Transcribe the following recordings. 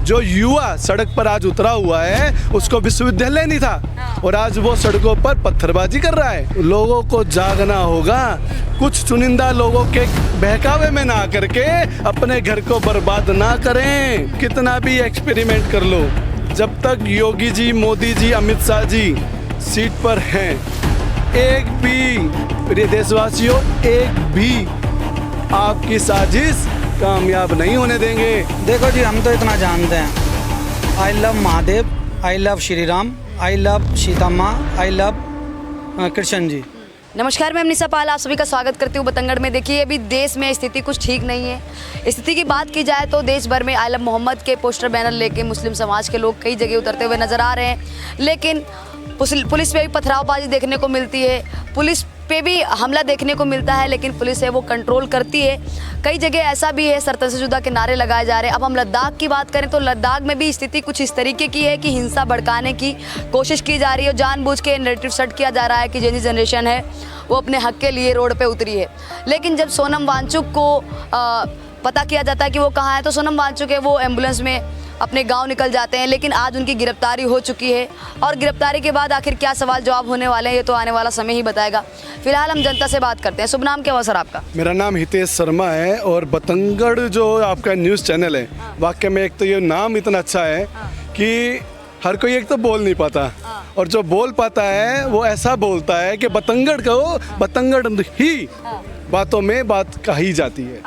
जो युवा सड़क पर आज उतरा हुआ है उसको विश्वविद्यालय नहीं था और आज वो सड़कों पर पत्थरबाजी कर रहा है। लोगों को जागना होगा, कुछ चुनिंदा लोगों के बहकावे में ना करके अपने घर को बर्बाद ना करें। कितना भी एक्सपेरिमेंट कर लो, जब तक योगी जी, मोदी जी, अमित शाह जी सीट पर हैं, एक भी, प्रिय देशवासियों, एक भी आपकी साजिश कामयाब नहीं होने देंगे। देखो जी, हम तो इतना जानते हैं, I love Mahadev, I love Shri Ram, I love Sita माँ, आई लव कृष्ण जी। नमस्कार, मैं अमनीसा पाल आप सभी का स्वागत करती हूँ बतंगड़ में। देखिए, अभी देश में स्थिति कुछ ठीक नहीं है। स्थिति की बात की जाए तो देश भर में आई लव मोहम्मद के पोस्टर बैनर लेके मुस्लिम समाज के लोग कई जगह उतरते हुए नजर आ रहे हैं, लेकिन पुलिस पे भी पथरावबाजी देखने को मिलती है, पुलिस पे भी हमला देखने को मिलता है, लेकिन पुलिस है वो कंट्रोल करती है। कई जगह ऐसा भी है सरहद से जुदा के नारे लगाए जा रहे हैं। अब हम लद्दाख की बात करें तो लद्दाख में भी स्थिति कुछ इस तरीके की है कि हिंसा भड़काने की कोशिश की जा रही है, जानबूझ के नैरेटिव सेट किया जा रहा है कि जेनी जनरेशन है वो अपने हक के लिए रोड पे उतरी है। लेकिन जब सोनम वांगचुक को पता किया जाता है कि वो कहाँ है, तो सोनम वांगचुक है वो एम्बुलेंस में अपने गांव निकल जाते हैं, लेकिन आज उनकी गिरफ्तारी हो चुकी है और गिरफ्तारी के बाद आखिर क्या सवाल जवाब होने वाले हैं ये तो आने वाला समय ही बताएगा। फिलहाल हम जनता से बात करते हैं। शुभ नाम क्या हुआ सर आपका? मेरा नाम हितेश शर्मा है और बतंगड़ जो आपका न्यूज़ चैनल है, वाकई में एक तो ये नाम इतना अच्छा है कि हर कोई एक तो बोल नहीं पाता और जो बोल पाता है वो ऐसा बोलता है कि बतंगड़ को बतंगड़ ही बातों में बात कही जाती है।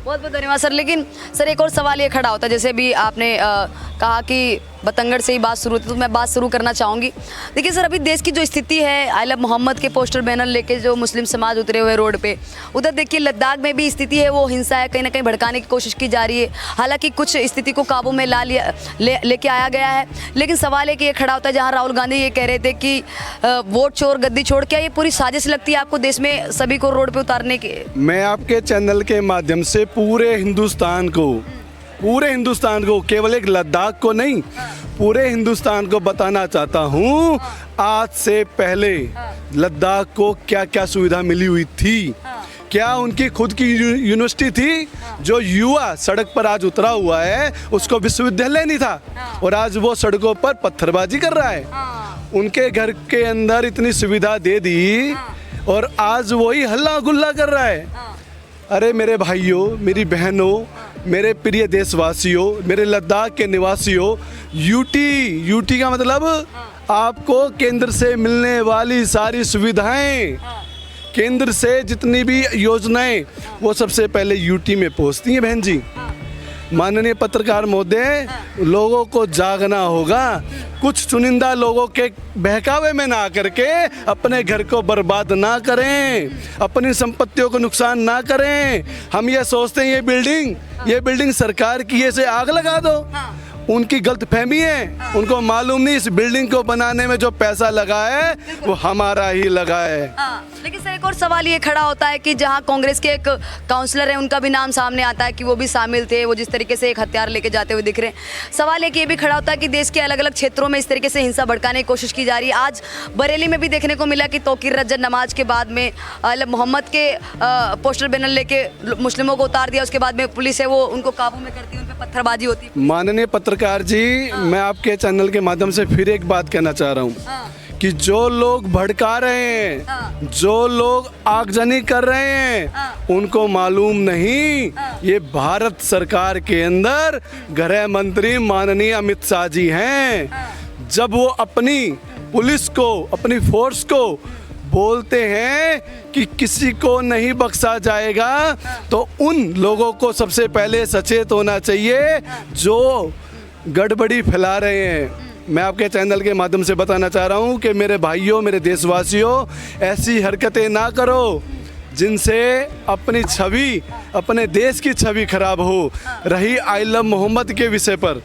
बहुत बहुत धन्यवाद सर। लेकिन सर एक और सवाल ये खड़ा होता है, जैसे भी आपने कहा कि बतंगड़ से ही बात शुरू होती, तो मैं बात शुरू करना चाहूँगी। देखिए सर, अभी देश की जो स्थिति है, आई लव मोहम्मद के पोस्टर बैनर लेके जो मुस्लिम समाज उतरे हुए रोड पे, उधर देखिए लद्दाख में भी स्थिति है वो हिंसा है, कहीं ना कहीं भड़काने की कोशिश की जा रही है। हालांकि कुछ स्थिति को काबू में लेके आया गया है, लेकिन सवाल है कि ये खड़ा होता है जहाँ राहुल गांधी ये कह रहे थे कि वोट चोर गद्दी छोड़, क्या ये पूरी साजिश लगती है आपको देश में सभी को रोड पर उतारने की? मैं आपके चैनल के माध्यम से पूरे हिंदुस्तान को, केवल एक लद्दाख को नहीं, पूरे हिंदुस्तान को बताना चाहता हूँ आज से पहले लद्दाख को क्या क्या सुविधा मिली हुई थी। क्या उनकी खुद की यूनिवर्सिटी थी? जो युवा सड़क पर आज उतरा हुआ है उसको विश्वविद्यालय नहीं था और आज वो सड़कों पर पत्थरबाजी कर रहा है। उनके घर के अंदर इतनी सुविधा दे दी और आज वही हल्ला गुल्ला कर रहा है। अरे मेरे भाइयों, मेरी बहनों, मेरे प्रिय देशवासियों, मेरे लद्दाख के निवासियों, यूटी का मतलब आपको केंद्र से मिलने वाली सारी सुविधाएं, केंद्र से जितनी भी योजनाएं वो सबसे पहले यूटी में पहुंचती हैं बहन जी। माननीय पत्रकार महोदय, लोगों को जागना होगा, कुछ चुनिंदा लोगों के बहकावे में ना करके अपने घर को बर्बाद ना करें, अपनी संपत्तियों को नुकसान ना करें। हम ये सोचते हैं ये बिल्डिंग सरकार की है, इसे आग लगा दो। उनकी गलतफहमी है, उनको मालूम नहीं इस बिल्डिंग को बनाने में जो पैसा लगा है वो हमारा ही लगा है। लेकिन सर एक और सवाल ये खड़ा होता है कि जहां कांग्रेस के एक काउंसलर हैं उनका भी नाम सामने आता है कि वो भी शामिल थे, वो जिस तरीके से एक हथियार लेके जाते हुए दिख रहे हैं। सवाल है कि ये भी खड़ा होता है कि देश के अलग अलग क्षेत्रों में इस तरीके से हिंसा भड़काने की कोशिश की जा रही है। आज बरेली में भी देखने को मिला कि तौकीर रजत नमाज के बाद में मोहम्मद के पोस्टर बैनर लेके मुस्लिमों को उतार दिया, उसके बाद में पुलिस है वो उनको काबू में करती है, उन पर पत्थरबाजी होती है। माननीय पत्रकार जी, मैं आपके चैनल के माध्यम से फिर एक बात कहना चाह रहा हूँ कि जो लोग भड़का रहे हैं, जो लोग आगजनी कर रहे हैं, उनको मालूम नहीं ये भारत सरकार के अंदर गृह मंत्री माननीय अमित शाह जी हैं। जब वो अपनी पुलिस को, अपनी फोर्स को बोलते हैं कि किसी को नहीं बख्शा जाएगा, तो उन लोगों को सबसे पहले सचेत होना चाहिए जो गड़बड़ी फैला रहे हैं। मैं आपके चैनल के माध्यम से बताना चाह रहा हूं कि मेरे भाइयों, मेरे देशवासियों, ऐसी हरकतें ना करो जिनसे अपनी छवि, अपने देश की छवि खराब हो। रही आई लव मोहम्मद के विषय पर,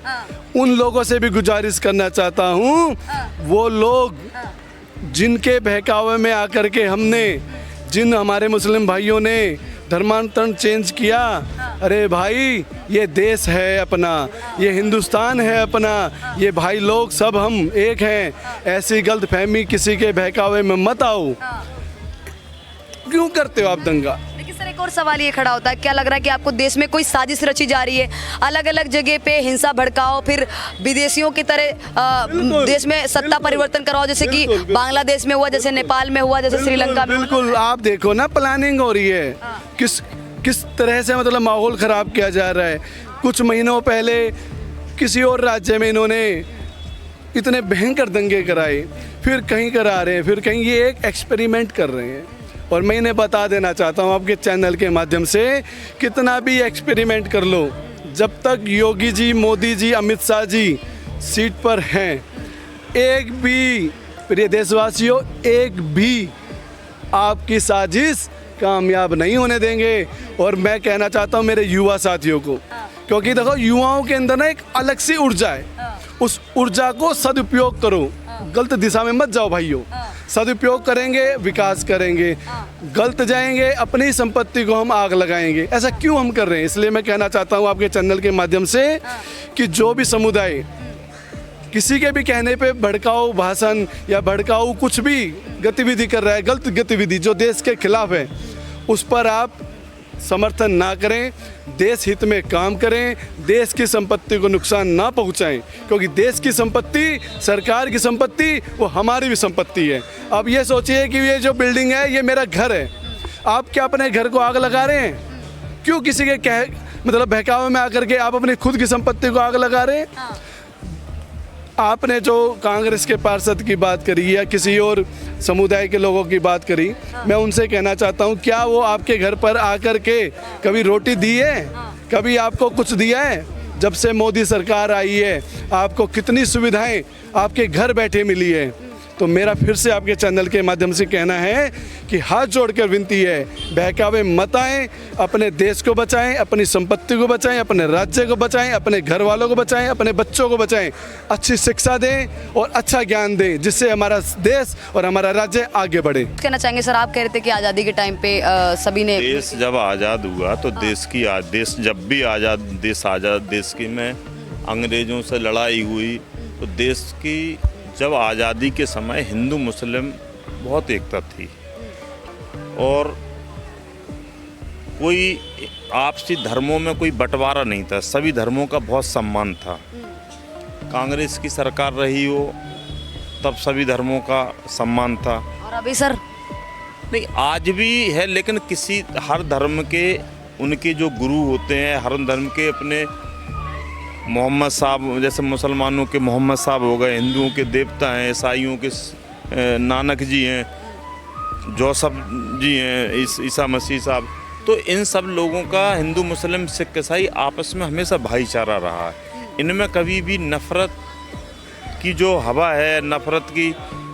उन लोगों से भी गुजारिश करना चाहता हूं, वो लोग जिनके बहकावे में आकर के जिन हमारे मुस्लिम भाइयों ने धर्मांतरण चेंज किया, अरे भाई ये देश है अपना, ये हिंदुस्तान है अपना, ये भाई लोग सब हम एक हैं। ऐसी गलतफहमी किसी के बहकावे में मत आओ। क्यों करते हो आप दंगा? लेकिन सर एक और और सवाल ये खड़ा होता है, क्या लग रहा है कि आपको देश में कोई साजिश रची जा रही है, अलग अलग जगह पे हिंसा भड़काओ, फिर विदेशियों की तरह देश में सत्ता परिवर्तन कराओ, जैसे कि बांग्लादेश में हुआ, जैसे नेपाल में हुआ, जैसे श्रीलंका में? बिल्कुल, आप देखो ना, प्लानिंग हो रही है, किस तरह से मतलब माहौल ख़राब किया जा रहा है। कुछ महीनों पहले किसी और राज्य में इन्होंने इतने भयंकर दंगे कराए, फिर कहीं करा रहे हैं, फिर कहीं, ये एक एक्सपेरिमेंट कर रहे हैं। और मैं इन्हें बता देना चाहता हूँ आपके चैनल के माध्यम से, कितना भी एक्सपेरिमेंट कर लो, जब तक योगी जी, मोदी जी, अमित शाह जी सीट पर हैं, एक भी, प्रिय देशवासियों, एक भी आपकी साजिश कामयाब नहीं होने देंगे। और मैं कहना चाहता हूँ मेरे युवा साथियों को, क्योंकि देखो युवाओं के अंदर ना एक अलग सी ऊर्जा है, उस ऊर्जा को सदुपयोग करो, गलत दिशा में मत जाओ भाइयों। सदुपयोग करेंगे, विकास करेंगे, गलत जाएंगे, अपनी संपत्ति को हम आग लगाएंगे। ऐसा क्यों हम कर रहे हैं? इसलिए मैं कहना चाहता हूँ आपके चैनल के माध्यम से कि जो भी समुदाय किसी के भी कहने पे भड़काऊ भाषण या भड़काऊ कुछ भी गतिविधि कर रहा है, गलत गतिविधि जो देश के खिलाफ है, उस पर आप समर्थन ना करें, देश हित में काम करें, देश की संपत्ति को नुकसान ना पहुंचाएं, क्योंकि देश की संपत्ति, सरकार की संपत्ति, वो हमारी भी संपत्ति है। अब ये सोचिए कि ये जो बिल्डिंग है, ये मेरा घर है, आप क्या अपने घर को आग लगा रहे हैं? क्यों किसी के मतलब बहकावे में आकर के आप अपनी खुद की संपत्ति को आग लगा रहे हैं? आपने जो कांग्रेस के पार्षद की बात करी या किसी और समुदाय के लोगों की बात करी, मैं उनसे कहना चाहता हूं, क्या वो आपके घर पर आकर के कभी रोटी दी है? कभी आपको कुछ दिया है? जब से मोदी सरकार आई है, आपको कितनी सुविधाएं आपके घर बैठे मिली है। तो मेरा फिर से आपके चैनल के माध्यम से कहना है कि हाथ जोड़कर विनती है, बहकावे मत आएं, अपने देश को बचाएं, अपनी संपत्ति को बचाएं, अपने राज्य को बचाएं, अपने घर वालों को बचाएं, अपने बच्चों को बचाएं, अच्छी शिक्षा दें और अच्छा ज्ञान दें, जिससे हमारा देश और हमारा राज्य आगे बढ़े। कहना चाहेंगे सर, आप कह रहे थे कि आज़ादी के टाइम पे सभी ने, देश जब आज़ाद हुआ तो देश जब भी आज़ाद देश की में अंग्रेज़ों से लड़ाई हुई, तो देश की जब आज़ादी के समय हिंदू मुस्लिम बहुत एकता थी और कोई आपसी धर्मों में कोई बंटवारा नहीं था, सभी धर्मों का बहुत सम्मान था। कांग्रेस की सरकार रही हो तब सभी धर्मों का सम्मान था। और अभी सर? नहीं, आज भी है, लेकिन हर धर्म के उनके जो गुरु होते हैं, हर धर्म के अपने मोहम्मद साहब, जैसे मुसलमानों के मोहम्मद साहब हो गए, हिंदुओं के देवता हैं, ईसाइयों के नानक जी हैं, जोसफ जी हैं, ईसा मसीह साहब। तो इन सब लोगों का, हिंदू मुस्लिम सिख ईसाई, आपस में हमेशा भाईचारा रहा है। इनमें कभी भी नफ़रत की जो हवा है, नफ़रत की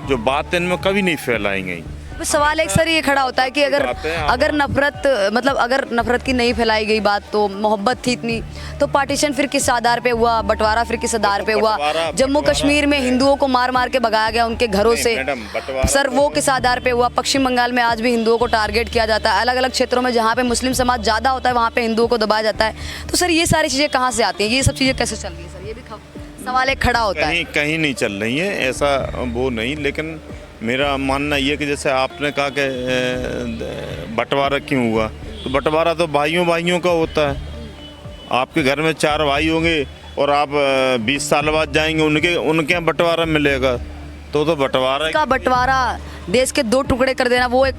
जो बात है, इनमें कभी नहीं फैलाई गई। सवाल एक सर ये खड़ा होता है कि अगर नफरत की नहीं फैलाई गई बात, तो मोहब्बत थी इतनी, तो पार्टीशन फिर किस आधार पे हुआ, बंटवारा फिर किस आधार पे हुआ? जम्मू कश्मीर में हिंदुओं को मार मार के भगाया गया उनके घरों से, सर वो किस आधार पे हुआ? पश्चिम बंगाल में आज भी हिंदुओं को टारगेट किया जाता है, अलग अलग क्षेत्रों में जहाँ पे मुस्लिम समाज ज़्यादा होता है वहाँ पे हिंदुओं को दबाया जाता है। तो सर ये सारी चीज़ें कहाँ से आती हैं? ये सब चीज़ें कैसे चल रही है सर? ये भी सवाल एक खड़ा होता है। कहीं नहीं चल रही है, ऐसा वो नहीं, लेकिन मेरा मानना ये कि जैसे आपने कहा कि बंटवारा क्यों हुआ, तो बंटवारा तो भाइयों का होता है। आपके घर में 4 भाई होंगे और आप 20 साल बाद जाएंगे, उनके यहाँ बंटवारा मिलेगा, तो बंटवारा का बंटवारा, देश के 2 टुकड़े कर देना, वो एक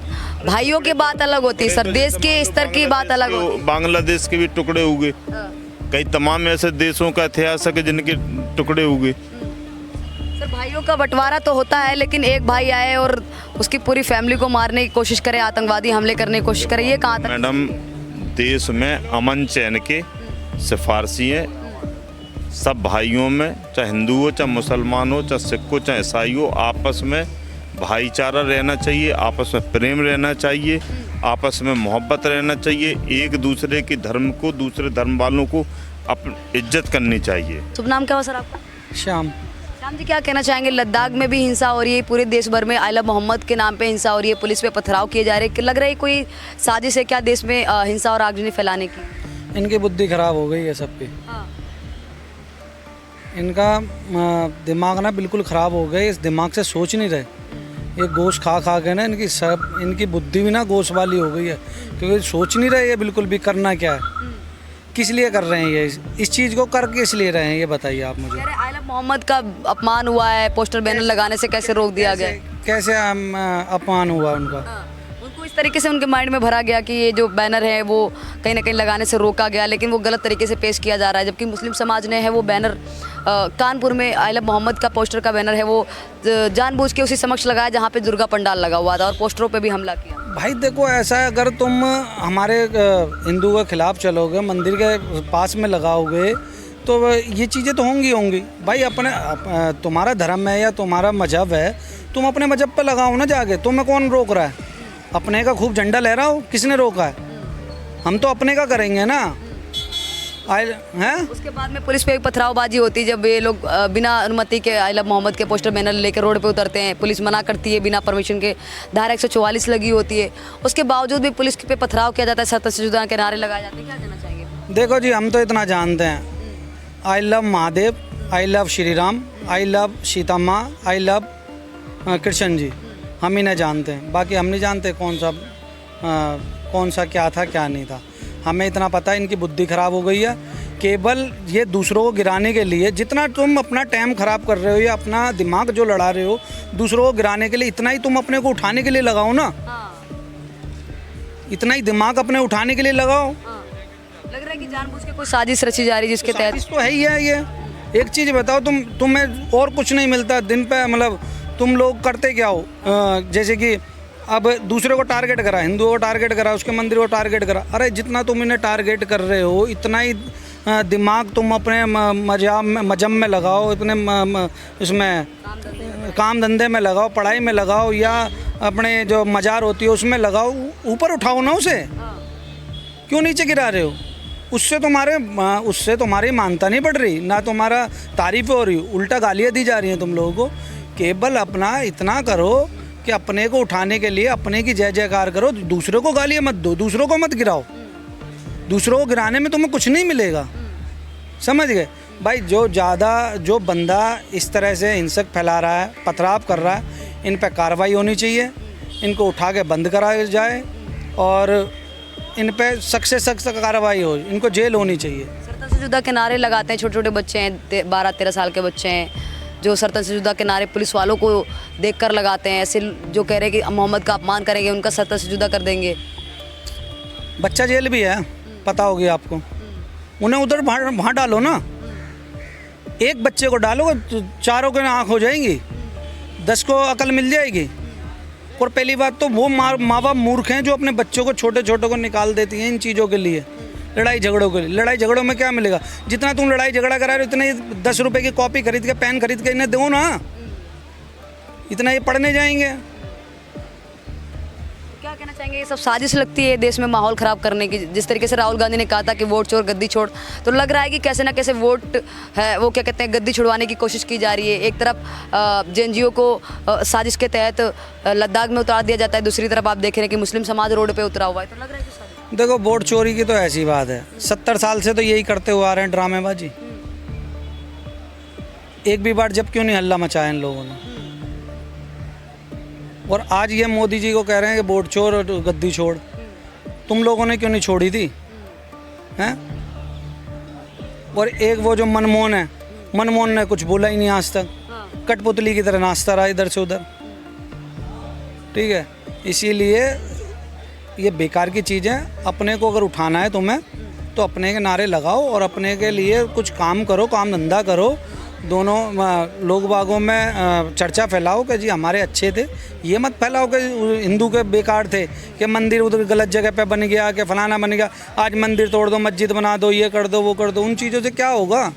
भाइयों की बात अलग होती है सर, देश के स्तर की बात अलग होती है। बांग्लादेश के भी टुकड़े हुए, कई तमाम ऐसे देशों का इतिहास है कि जिनके टुकड़े हुए। सर भाइयों का बंटवारा तो होता है, लेकिन एक भाई आए और उसकी पूरी फैमिली को मारने की कोशिश करे, आतंकवादी हमले करने की कोशिश करे, ये कहाँ तक? मैडम, देश में अमन चैन के सिफारशी हैं, सब भाइयों में, चाहे हिंदू हो, चाहे मुसलमान हो, चाहे सिख हो, चाहे ईसाई हो, आपस में भाईचारा रहना चाहिए, आपस में प्रेम रहना चाहिए, आपस में मोहब्बत रहना चाहिए, एक दूसरे के धर्म को, दूसरे धर्म वालों को इज्जत करनी चाहिए। शुभ नाम क्या हो सर आपका? श्याम जी, क्या कहना चाहेंगे? लद्दाख में भी हिंसा हो रही है, पूरे देश भर में आई लव मोहम्मद के नाम पे हिंसा हो रही है, पुलिस पे पथराव किए जा रहे हैं, लग रहा है कोई साजिश है क्या देश में हिंसा और आगजनी फैलाने की? इनकी बुद्धि खराब हो गई है सबकी। इनका दिमाग ना बिल्कुल ख़राब हो गए, इस दिमाग से सोच नहीं रहे। ये गोश्त खा खा के ना इनकी बुद्धि भी ना गोश्त वाली हो गई है, क्योंकि सोच नहीं रहे ये बिल्कुल भी करना क्या है, किस लिए कर रहे हैं ये, इस चीज़ को कर किस लिए रहे हैं, ये बताइए आप मुझे। कह रहे आई लव मोहम्मद का अपमान हुआ है, पोस्टर बैनर लगाने से कैसे रोक दिया गया? कैसे अपमान हुआ उनका? उनको इस तरीके से उनके माइंड में भरा गया कि ये जो बैनर है वो कहीं ना कहीं लगाने से रोका गया, लेकिन वो गलत तरीके से पेश किया जा रहा है। जबकि मुस्लिम समाज ने है वो बैनर कानपुर में आई लव मोहम्मद का पोस्टर का बैनर है वो जानबूझ के उसी समक्ष लगाया जहाँ पे दुर्गा पंडाल लगा हुआ था और पोस्टरों पे भी हमला किया। भाई देखो, ऐसा है, अगर तुम हमारे हिंदू के खिलाफ चलोगे, मंदिर के पास में लगाओगे, तो ये चीज़ें तो होंगी भाई। तुम्हारा धर्म है या तुम्हारा मजहब है, तुम अपने मजहब पे लगाओ ना जाके, तुम्हें कौन रोक रहा है? अपने का खूब झंडा लहराओ, किसने रोका है? हम तो अपने का करेंगे ना। हैं उसके बाद में पुलिस पे एक पथरावबाजी होती है जब ये लोग बिना अनुमति के आई लव मोहम्मद के पोस्टर बैनर लेकर रोड पे उतरते हैं। पुलिस मना करती है बिना परमिशन के, धारा 144 लगी होती है, उसके बावजूद भी पुलिस पे पथराव किया जाता है, सत्ता से जुदा के नारे लगाए जाते हैं। क्या कहना चाहेंगे? देखो जी, हम तो इतना जानते हैं, I love Mahadev, I love Shri Ram, I love Sita माँ, आई लव कृष्ण जी, हम इन्हें जानते हैं। बाकी हम नहीं जानते कौन सा क्या था क्या नहीं था। हमें इतना पता है इनकी बुद्धि ख़राब हो गई है। केवल ये दूसरों को गिराने के लिए, जितना तुम अपना टाइम ख़राब कर रहे हो या अपना दिमाग जो लड़ा रहे हो दूसरों को गिराने के लिए, इतना ही तुम अपने को उठाने के लिए लगाओ ना। इतना ही दिमाग अपने उठाने के लिए लगाओ। लग रहा है कि जानबूझ के कोई साजिश रची जा रही है जिसके तहत। तो है ही है ये। एक चीज़ बताओ, तुम्हें और कुछ नहीं मिलता दिन पे, मतलब तुम लोग करते क्या हो? जैसे कि अब दूसरे को टारगेट करा, हिंदुओं को टारगेट करा, उसके मंदिर को टारगेट करा। अरे जितना तुम इन्हें टारगेट कर रहे हो, इतना ही दिमाग तुम अपने मजहब में लगाओ, इतने इसमें काम धंधे में लगाओ, पढ़ाई में लगाओ, या अपने जो मजार होती है उसमें लगाओ। ऊपर उठाओ ना उसे, क्यों नीचे गिरा रहे हो? उससे तुम्हारी मानता नहीं बढ़ रही, ना तुम्हारा तारीफ़ हो रही, उल्टा गालियाँ दी जा रही हैं तुम लोगों को। केवल अपना इतना करो कि अपने को उठाने के लिए अपने की जय जयकार करो, दूसरों को गालियाँ मत दो, दूसरों को मत गिराओ। दूसरों को गिराने में तुम्हें कुछ नहीं मिलेगा, समझ गए भाई? जो बंदा इस तरह से हिंसक फैला रहा है, पथराव कर रहा है, इन पर कार्रवाई होनी चाहिए, इनको उठा के बंद कराया जाए और इन पर सख्त से सख्त कार्रवाई हो, इनको जेल होनी चाहिए। सरता से जुदा के नारे लगाते हैं, छोटे छोटे बच्चे हैं, 12-13 साल के बच्चे हैं जो सरता से जुदा के नारे पुलिस वालों को देखकर लगाते हैं, ऐसे जो कह रहे हैं कि मोहम्मद का अपमान करेंगे, उनका सरता से जुदा कर देंगे। बच्चा जेल भी है, पता होगी आपको। उन्हें उधर वहाँ डालो ना। एक बच्चे को डालो तो चारों की आँख हो जाएंगी, 10 को अकल मिल जाएगी। और पहली बात तो वो माँ बाप मूर्ख हैं जो अपने बच्चों को छोटे को निकाल देती हैं इन चीज़ों के लिए, लड़ाई झगड़ों के लिए। लड़ाई झगड़ों में क्या मिलेगा? जितना तुम लड़ाई झगड़ा करा रहे हो, इतने 10 रुपए की कॉपी खरीद के, पेन खरीद के इन्हें दो ना, इतना ये पढ़ने जाएंगे। क्या कहना चाहेंगे? ये सब साजिश लगती है देश में माहौल ख़राब करने की। जिस तरीके से राहुल गांधी ने कहा था कि वोट चोर गद्दी छोड़, तो लग रहा है कि कैसे ना कैसे वोट है वो क्या कहते हैं गद्दी छुड़वाने की कोशिश की जा रही है। एक तरफ जेएनजीओ को साजिश के तहत लद्दाख में उतार दिया जाता है, दूसरी तरफ आप देख रहे हैं कि मुस्लिम समाज रोड पे उतरा हुआ है, तो लग रहा है कि देखो, वोट चोरी की तो ऐसी बात है, 70 साल से तो यही करते हुए आ रहे हैं, ड्रामेबाजी। एक भी बार जब क्यों नहीं हल्ला मचाया इन लोगों ने? और आज ये मोदी जी को कह रहे हैं कि वोट चोर और गद्दी छोड़, तुम लोगों ने क्यों नहीं छोड़ी थी? हैं? और एक वो जो मनमोहन है, मनमोहन ने कुछ बोला ही नहीं आज तक, कठपुतली की तरह नाचता रहा इधर से उधर। ठीक है, इसीलिए ये बेकार की चीज़ें, अपने को अगर उठाना है तुम्हें तो अपने के नारे लगाओ और अपने के लिए कुछ काम करो, काम धंधा करो। दोनों लोग बागों में चर्चा फैलाओ कि जी हमारे अच्छे थे, ये मत फैलाओ कि हिंदू के बेकार थे, कि मंदिर उधर गलत जगह पे बन गया, कि फलाना बन गया, आज मंदिर तोड़ दो, मस्जिद बना दो, ये कर दो, वो कर दो। उन चीज़ों से क्या होगा?